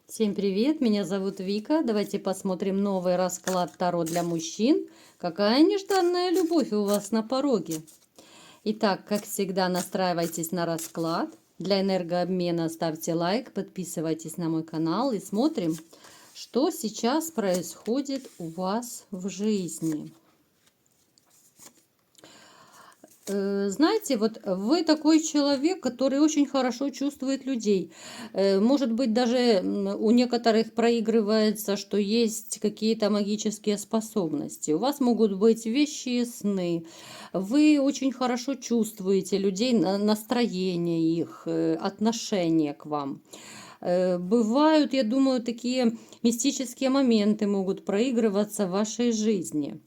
Всем привет, меня зовут Вика. Давайте посмотрим новый расклад Таро для мужчин. Какая нежданная любовь у вас на пороге? Итак, как всегда, настраивайтесь на расклад. Для энергообмена ставьте лайк, подписывайтесь на мой канал и смотрим, что сейчас происходит у вас в жизни. Знаете, вот вы такой человек, который очень хорошо чувствует людей. Может быть, даже у некоторых проигрывается, что есть какие-то магические способности. У вас могут быть вещи и сны. Вы очень хорошо чувствуете людей, настроение их, отношение к вам. Бывают, я думаю, такие мистические моменты могут проигрываться в вашей жизни.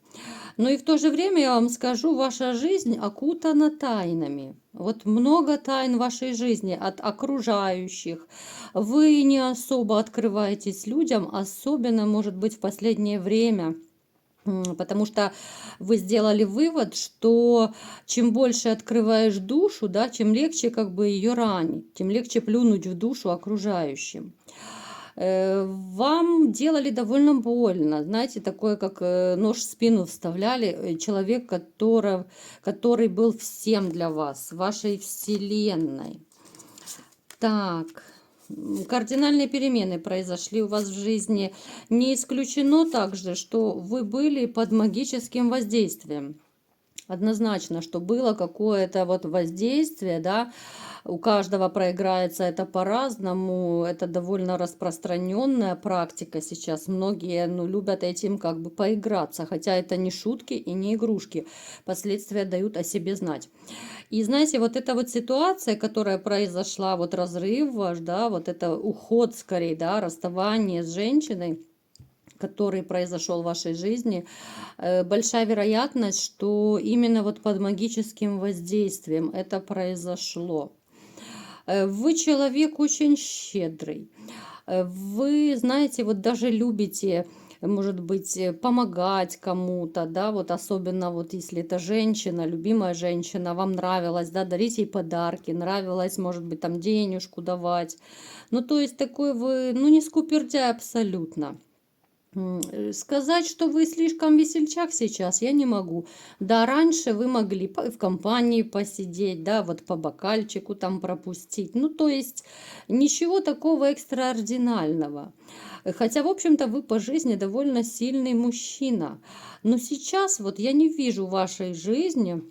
Но и в то же время я вам скажу, ваша жизнь окутана тайнами. Вот много тайн в вашей жизни от окружающих. Вы не особо открываетесь людям, особенно, может быть, в последнее время. Потому что вы сделали вывод, что чем больше открываешь душу, да, чем легче как бы ее ранить, тем легче плюнуть в душу окружающим. Вам делали довольно больно, знаете, такое, как нож в спину вставляли, человек, который был всем для вас, вашей вселенной. Так, кардинальные перемены произошли у вас в жизни. Не исключено также, что вы были под магическим воздействием. Однозначно, что было какое-то вот воздействие, да, у каждого проиграется это по-разному, это довольно распространенная практика сейчас. Многие, любят этим как бы поиграться, хотя это не шутки и не игрушки. Последствия дают о себе знать. И знаете, вот эта вот ситуация, которая произошла, вот разрыв ваш, да, вот это уход скорее, да, расставание с женщиной, который произошел в вашей жизни, большая вероятность, что именно вот под магическим воздействием это произошло. Вы человек очень щедрый. Вы, знаете, вот даже любите, может быть, помогать кому-то, да, вот особенно вот если это женщина, любимая женщина, вам нравилось, да, дарить ей подарки, нравилось, может быть, там денежку давать. Ну, то есть такой вы, не скупердяй абсолютно. Сказать, что вы слишком весельчак сейчас, я не могу. Да, раньше вы могли в компании посидеть, да, вот по бокальчику там пропустить. Ну, то есть ничего такого экстраординарного. Хотя, в общем-то, вы по жизни довольно сильный мужчина. Но сейчас вот я не вижу в вашей жизни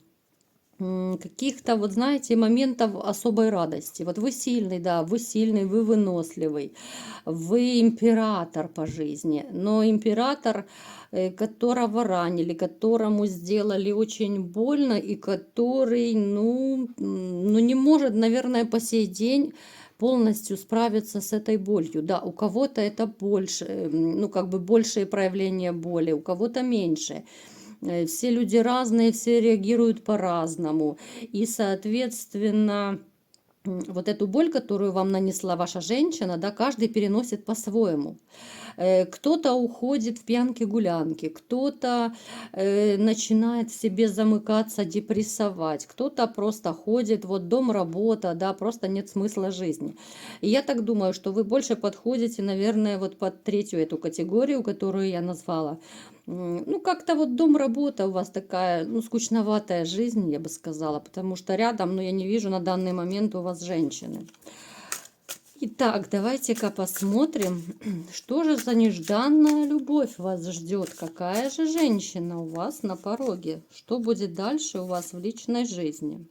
каких-то, вот знаете, моментов особой радости. Вот вы сильный, да, вы сильный, вы выносливый, вы император по жизни, но император, которого ранили, которому сделали очень больно и который, не может, наверное, по сей день полностью справиться с этой болью. Да, у кого-то это больше, как бы большее проявление боли, у кого-то меньше. Все люди разные, все реагируют по-разному. И, соответственно, вот эту боль, которую вам нанесла ваша женщина, да, каждый переносит по-своему. Кто-то уходит в пьянки-гулянки, кто-то начинает в себе замыкаться, депрессовать, кто-то просто ходит, вот дом, работа, да, просто нет смысла жизни. И я так думаю, что вы больше подходите, наверное, вот под третью эту категорию, которую я назвала. Как-то вот дом, работа у вас такая, скучноватая жизнь, я бы сказала, потому что рядом, я не вижу на данный момент у вас женщины. Итак, давайте-ка посмотрим, что же за нежданная любовь вас ждет, какая же женщина у вас на пороге, что будет дальше у вас в личной жизни.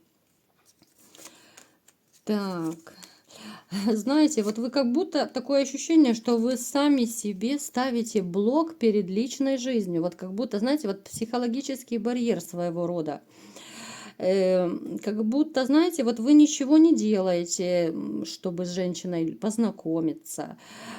Так, знаете, вот вы как будто такое ощущение, что вы сами себе ставите блок перед личной жизнью, вот как будто, знаете, вот психологический барьер своего рода. Как будто, знаете, вот вы ничего не делаете, чтобы с женщиной познакомиться.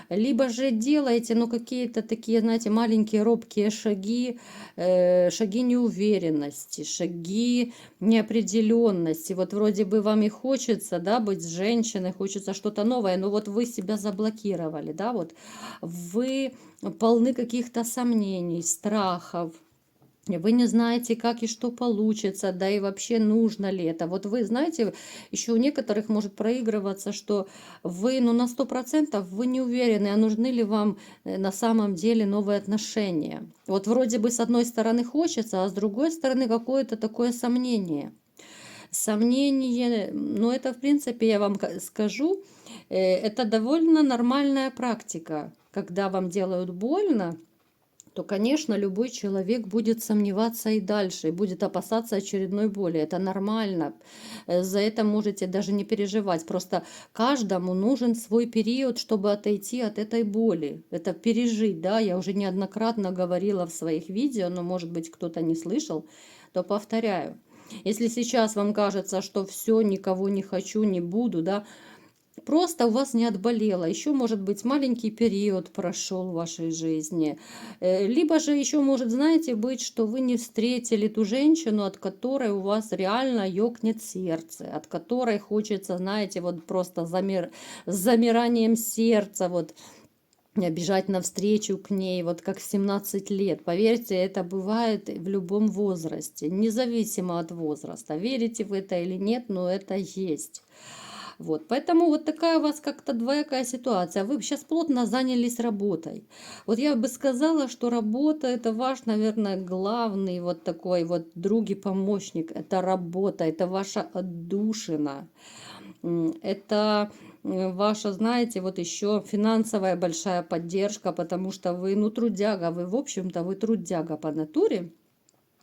Либо же делаете, какие-то такие, знаете, маленькие робкие шаги, шаги неуверенности, шаги неопределенности. Вот вроде бы вам и хочется, да, быть с женщиной, хочется что-то новое, но вот вы себя заблокировали, да, вот вы полны каких-то сомнений, страхов. Вы не знаете, как и что получится, да и вообще нужно ли это. Вот вы знаете, еще у некоторых может проигрываться, что вы, ну, на 100% вы не уверены, а нужны ли вам на самом деле новые отношения. Вот вроде бы с одной стороны хочется, а с другой стороны какое-то такое сомнение. Сомнение, ну, это, в принципе, я вам скажу, это довольно нормальная практика. Когда вам делают больно, то, конечно, любой человек будет сомневаться и дальше, и будет опасаться очередной боли. Это нормально. За это можете даже не переживать. Просто каждому нужен свой период, чтобы отойти от этой боли. Это пережить, да. Я уже неоднократно говорила в своих видео, но, может быть, кто-то не слышал, то повторяю. Если сейчас вам кажется, что все, никого не хочу, не буду, да, просто у вас не отболело. Еще, может быть, маленький период прошел в вашей жизни. Либо же еще может, знаете, быть, что вы не встретили ту женщину, от которой у вас реально ёкнет сердце, от которой хочется, знаете, вот просто с замиранием сердца, вот бежать навстречу к ней, вот как в 17 лет. Поверьте, это бывает в любом возрасте, независимо от возраста. Верите в это или нет, но это есть. Вот, поэтому вот такая у вас как-то двоякая ситуация. Вы сейчас плотно занялись работой. Вот я бы сказала, что работа это ваш, наверное, главный вот такой вот друг и помощник. Это работа, это ваша отдушина. Это ваша, знаете, вот еще финансовая большая поддержка, потому что вы, ну, трудяга, вы, в общем-то, вы трудяга по натуре.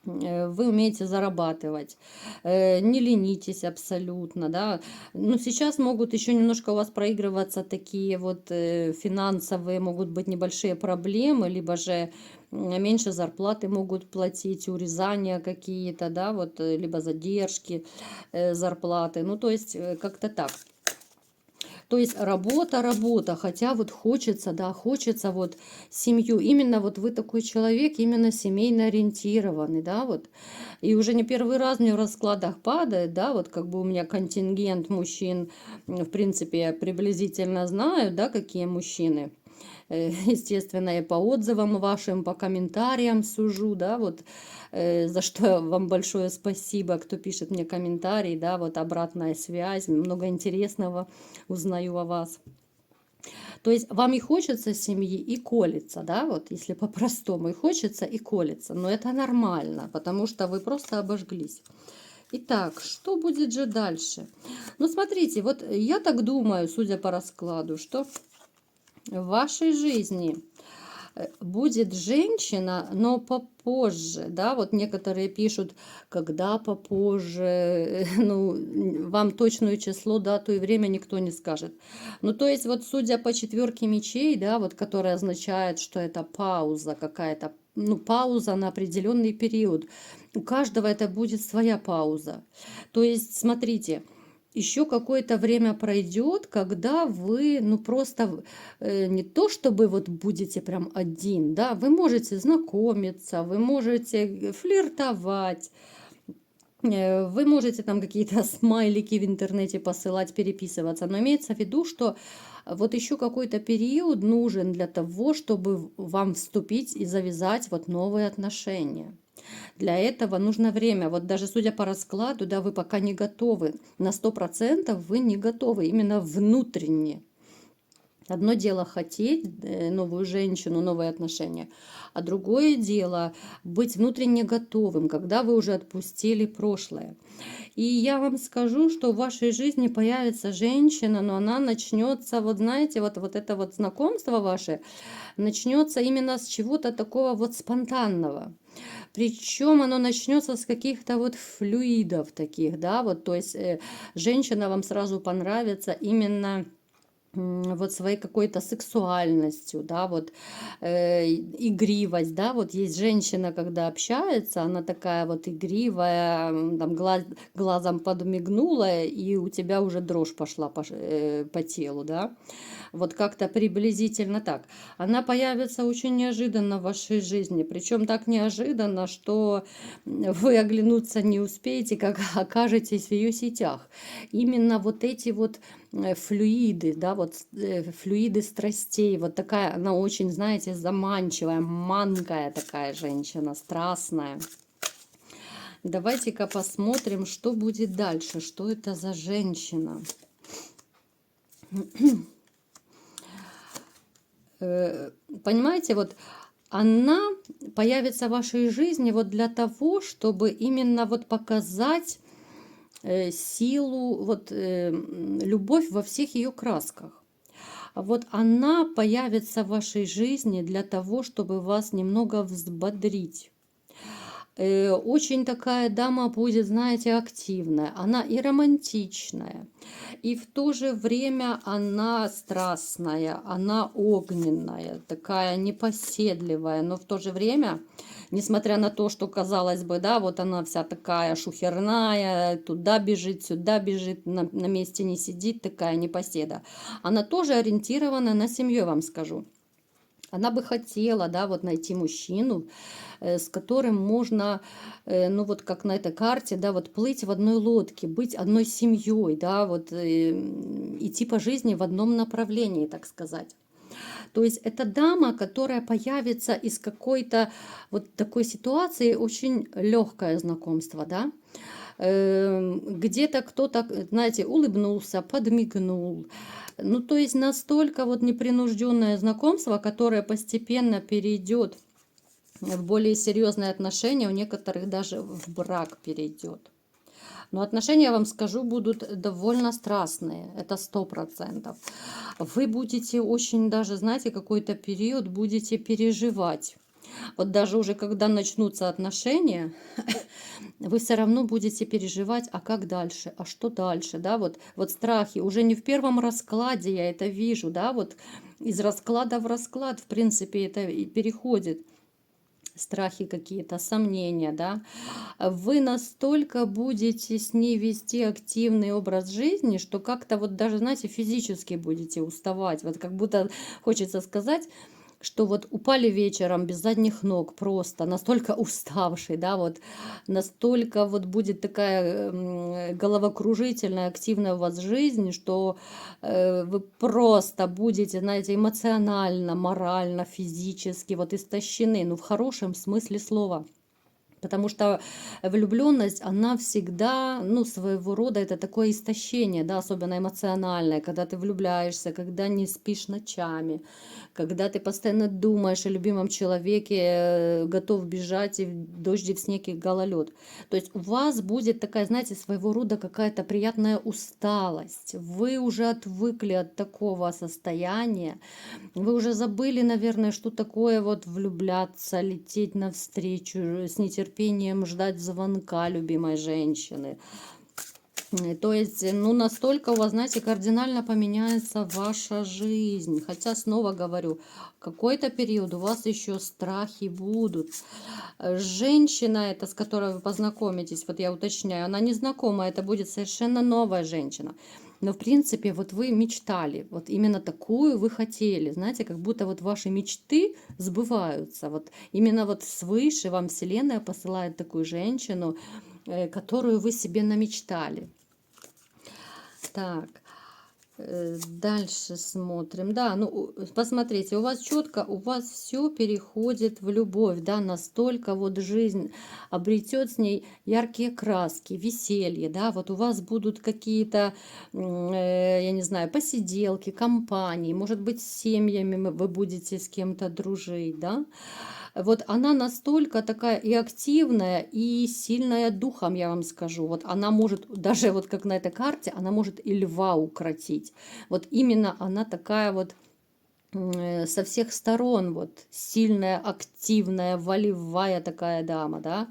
Вы умеете зарабатывать, не ленитесь абсолютно, да. Но сейчас могут еще немножко у вас проигрываться такие вот финансовые, могут быть небольшие проблемы, либо же меньше зарплаты могут платить, урезания какие-то, да, вот, либо задержки зарплаты, ну, то есть как-то так. То есть работа, работа, хотя вот хочется, да, хочется вот семью. Именно вот вы такой человек, именно семейно ориентированный, да, вот. И уже не первый раз мне в раскладах падает, да, вот как бы у меня контингент мужчин, в принципе, я приблизительно знаю, да, какие мужчины. Естественно, я по отзывам вашим, по комментариям сужу, да, вот, за что вам большое спасибо, кто пишет мне комментарии, да, вот обратная связь, много интересного узнаю о вас. То есть вам и хочется семьи, и колется, да, вот если по-простому, и хочется, и колется, но это нормально, потому что вы просто обожглись. Итак, что будет же дальше? Ну, смотрите, вот я так думаю, судя по раскладу, что в вашей жизни будет женщина, но попозже, да, вот некоторые пишут, когда попозже, ну, вам точное число, дату и время никто не скажет. Ну, то есть, вот судя по четверке мечей, да, вот, которая означает, что это пауза какая-то, ну, пауза на определенный период. У каждого это будет своя пауза. То есть, смотрите, еще какое-то время пройдет, когда вы, ну, просто не то чтобы вот будете прям один, да, вы можете знакомиться, вы можете флиртовать, вы можете там какие-то смайлики в интернете посылать, переписываться, но имеется в виду, что вот еще какой-то период нужен для того, чтобы вам вступить и завязать вот новые отношения. Для этого нужно время. Вот даже судя по раскладу, да, вы пока не готовы. На 100% вы не готовы, именно внутренне. Одно дело хотеть новую женщину, новые отношения, а другое дело быть внутренне готовым, когда вы уже отпустили прошлое. И я вам скажу, что в вашей жизни появится женщина, но она начнется, вот знаете, вот это вот знакомство ваше начнется именно с чего-то такого вот спонтанного. Причем оно начнется с каких-то вот флюидов таких, да, вот, то есть женщина вам сразу понравится именно вот своей какой-то сексуальностью, да, вот игривость, да, вот есть женщина, когда общается, она такая вот игривая, там глазом подмигнула, и у тебя уже дрожь пошла по телу, да, вот как-то приблизительно так. Она появится очень неожиданно в вашей жизни, причем так неожиданно, что вы оглянуться не успеете, как окажетесь в ее сетях. Именно вот эти вот флюиды, да, вот флюиды страстей. Вот такая, она очень, знаете, заманчивая, манкая такая женщина, страстная. Давайте-ка посмотрим, что будет дальше, что это за женщина. Понимаете, вот она появится в вашей жизни вот для того, чтобы именно вот показать силу, вот любовь во всех ее красках. Вот она появится в вашей жизни для того, чтобы вас немного взбодрить. Очень такая дама будет, знаете, активная. Она и романтичная, и в то же время она страстная, она огненная, такая непоседливая, но в то же время, несмотря на то, что, казалось бы, да, вот она вся такая шухерная, туда бежит, сюда бежит, на месте не сидит, такая непоседа, она тоже ориентирована на семью, я вам скажу. Она бы хотела, да, вот найти мужчину, с которым можно, ну вот как на этой карте, да, вот плыть в одной лодке, быть одной семьей, да, вот идти по жизни в одном направлении, так сказать. То есть это дама, которая появится из какой-то вот такой ситуации, очень легкое знакомство, да, где-то кто-то, знаете, улыбнулся, подмигнул. Ну, то есть настолько вот непринужденное знакомство, которое постепенно перейдет в более серьезные отношения, у некоторых даже в брак перейдет. Но отношения, я вам скажу, будут довольно страстные, это 100%. Вы будете очень даже, знаете, какой-то период будете переживать. Вот даже уже когда начнутся отношения, вы все равно будете переживать, а как дальше, а что дальше, да, вот страхи, уже не в первом раскладе я это вижу, да, вот из расклада в расклад, в принципе, это и переходит. Страхи какие-то, сомнения, да, вы настолько будете с ней вести активный образ жизни, что как-то вот даже, знаете, физически будете уставать, вот как будто хочется сказать, что вот упали вечером без задних ног просто, настолько уставший, да, вот настолько вот будет такая головокружительная, активная у вас жизнь, что вы просто будете, знаете, эмоционально, морально, физически вот истощены, ну в хорошем смысле слова. Потому что влюбленность, она всегда, ну, своего рода, это такое истощение, да, особенно эмоциональное, когда ты влюбляешься, когда не спишь ночами, когда ты постоянно думаешь о любимом человеке, готов бежать и в дождь, и в снег, и в гололед. То есть у вас будет такая, знаете, своего рода какая-то приятная усталость. Вы уже отвыкли от такого состояния, вы уже забыли, наверное, что такое вот влюбляться, лететь навстречу, с нетерпением ждать звонка любимой женщины. То есть, ну, настолько у вас, знаете, кардинально поменяется ваша жизнь. Хотя, снова говорю, какой-то период у вас еще страхи будут. Женщина эта, с которой вы познакомитесь, вот я уточняю, она не знакомая, это будет совершенно новая женщина. Но, в принципе, вот вы мечтали, вот именно такую вы хотели, знаете, как будто вот ваши мечты сбываются. Вот именно вот свыше вам Вселенная посылает такую женщину, которую вы себе намечтали. Так, дальше смотрим. Да, ну, посмотрите, у вас четко, у вас все переходит в любовь, да, настолько вот жизнь обретет с ней яркие краски, веселье, да, вот у вас будут какие-то, я не знаю, посиделки, компании, может быть, с семьями вы будете с кем-то дружить, да. Вот она настолько такая и активная, и сильная духом, я вам скажу. Вот она может, даже вот как на этой карте, она может и льва укротить. Вот именно она такая вот со всех сторон вот сильная, активная, волевая такая дама, да,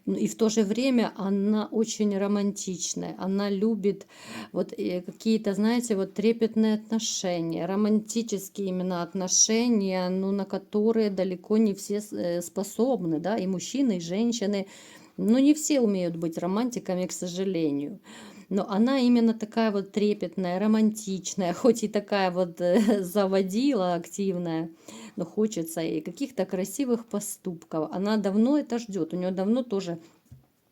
и в то же время она очень романтичная, она любит вот какие-то, знаете, вот трепетные отношения, романтические именно отношения, ну, на которые далеко не все способны, да, и мужчины, и женщины, но не все умеют быть романтиками, к сожалению. Но она именно такая вот трепетная, романтичная, хоть и такая вот заводила активная, но хочется и каких-то красивых поступков. Она давно это ждет, у нее давно тоже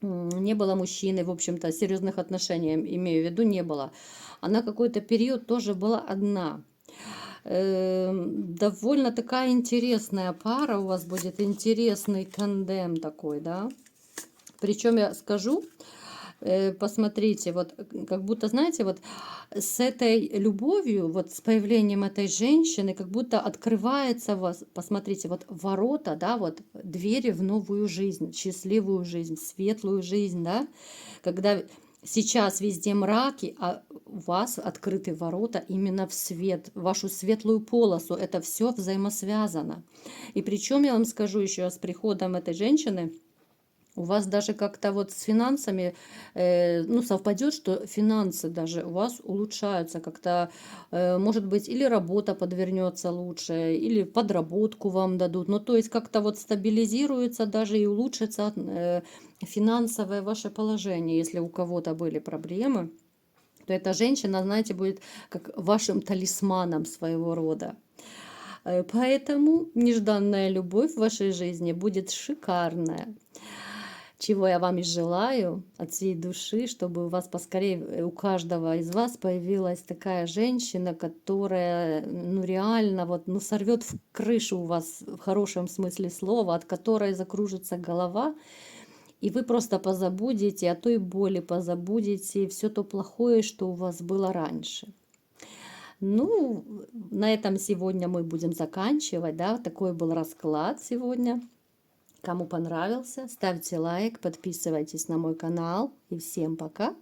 не было мужчины, в общем-то, серьезных отношений, имею в виду, не было. Она какой-то период тоже была одна. Довольно такая интересная пара у вас будет, интересный тандем такой, да. Причем я скажу, посмотрите, вот как будто, знаете, вот с этой любовью, вот с появлением этой женщины, как будто открывается у вас, посмотрите, вот ворота, да, вот двери в новую жизнь, счастливую жизнь, светлую жизнь, да, когда сейчас везде мраки, а у вас открыты ворота именно в свет, в вашу светлую полосу, это все взаимосвязано. И причем я вам скажу еще, с приходом этой женщины, у вас даже как-то вот с финансами, ну, совпадет, что финансы даже у вас улучшаются как-то, может быть, или работа подвернется лучше, или подработку вам дадут. Ну, то есть как-то вот стабилизируется даже и улучшится финансовое ваше положение. Если у кого-то были проблемы, то эта женщина, знаете, будет как вашим талисманом своего рода. Поэтому нежданная любовь в вашей жизни будет шикарная. Чего я вам и желаю от всей души, чтобы у вас поскорее, у каждого из вас появилась такая женщина, которая, ну, реально, вот, ну, сорвет в крышу у вас в хорошем смысле слова, от которой закружится голова, и вы просто позабудете о той боли, позабудете все то плохое, что у вас было раньше. Ну, на этом сегодня мы будем заканчивать, да, такой был расклад сегодня. Кому понравился, ставьте лайк, подписывайтесь на мой канал. И всем пока!